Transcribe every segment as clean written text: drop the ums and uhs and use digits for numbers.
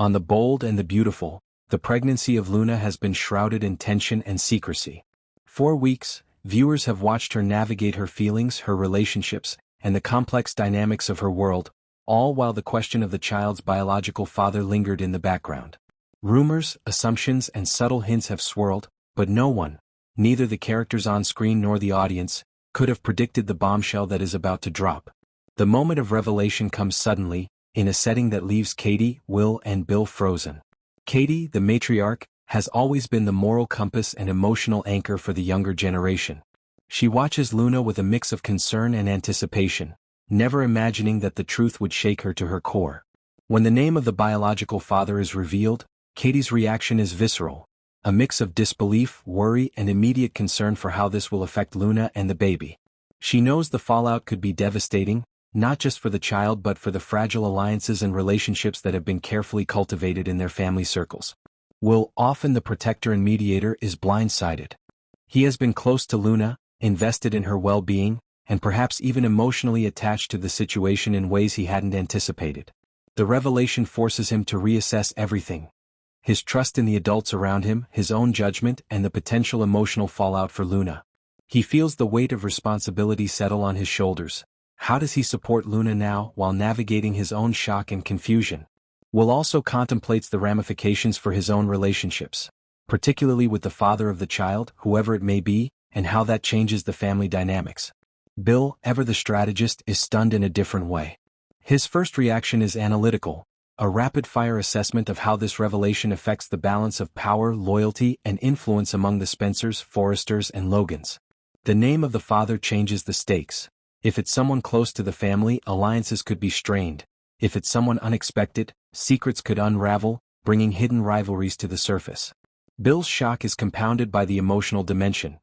On The Bold and the Beautiful, the pregnancy of Luna has been shrouded in tension and secrecy. For weeks, viewers have watched her navigate her feelings, her relationships, and the complex dynamics of her world, all while the question of the child's biological father lingered in the background. Rumors, assumptions, and subtle hints have swirled, but no one, neither the characters on screen nor the audience, could have predicted the bombshell that is about to drop. The moment of revelation comes suddenly, in a setting that leaves Katie, Will, and Bill frozen. Katie, the matriarch, has always been the moral compass and emotional anchor for the younger generation. She watches Luna with a mix of concern and anticipation, never imagining that the truth would shake her to her core. When the name of the biological father is revealed, Katie's reaction is visceral, a mix of disbelief, worry, and immediate concern for how this will affect Luna and the baby. She knows the fallout could be devastating, not just for the child but for the fragile alliances and relationships that have been carefully cultivated in their family circles. Will, often the protector and mediator, is blindsided. He has been close to Luna, invested in her well-being, and perhaps even emotionally attached to the situation in ways he hadn't anticipated. The revelation forces him to reassess everything: his trust in the adults around him, his own judgment, and the potential emotional fallout for Luna. He feels the weight of responsibility settle on his shoulders. How does he support Luna now while navigating his own shock and confusion? Will also contemplates the ramifications for his own relationships, particularly with the father of the child, whoever it may be, and how that changes the family dynamics. Bill, ever the strategist, is stunned in a different way. His first reaction is analytical, a rapid-fire assessment of how this revelation affects the balance of power, loyalty, and influence among the Spencers, Forresters, and Logans. The name of the father changes the stakes. If it's someone close to the family, alliances could be strained. If it's someone unexpected, secrets could unravel, bringing hidden rivalries to the surface. Bill's shock is compounded by the emotional dimension.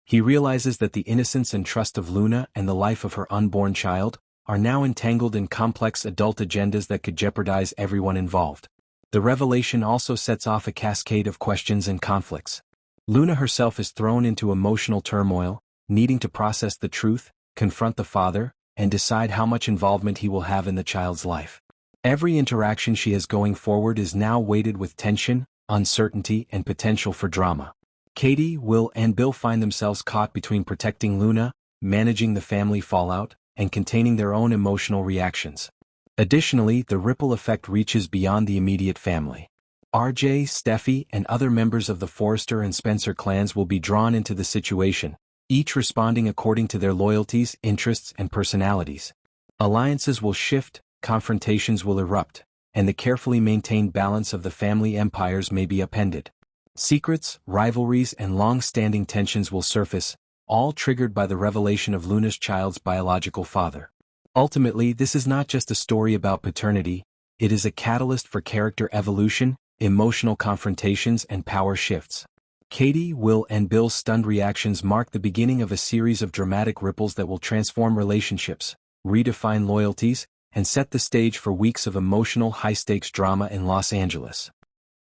He realizes that the innocence and trust of Luna and the life of her unborn child are now entangled in complex adult agendas that could jeopardize everyone involved. The revelation also sets off a cascade of questions and conflicts. Luna herself is thrown into emotional turmoil, needing to process the truth, confront the father, and decide how much involvement he will have in the child's life. Every interaction she has going forward is now weighted with tension, uncertainty, and potential for drama. Katie, Will, and Bill find themselves caught between protecting Luna, managing the family fallout, and containing their own emotional reactions. Additionally, the ripple effect reaches beyond the immediate family. RJ, Steffi, and other members of the Forrester and Spencer clans will be drawn into the situation, each responding according to their loyalties, interests, and personalities. Alliances will shift, confrontations will erupt, and the carefully maintained balance of the family empires may be upended. Secrets, rivalries, and long-standing tensions will surface, all triggered by the revelation of Luna's child's biological father. Ultimately, this is not just a story about paternity, it is a catalyst for character evolution, emotional confrontations, and power shifts. Katie, Will, and Bill's stunned reactions mark the beginning of a series of dramatic ripples that will transform relationships, redefine loyalties, and set the stage for weeks of emotional high-stakes drama in Los Angeles.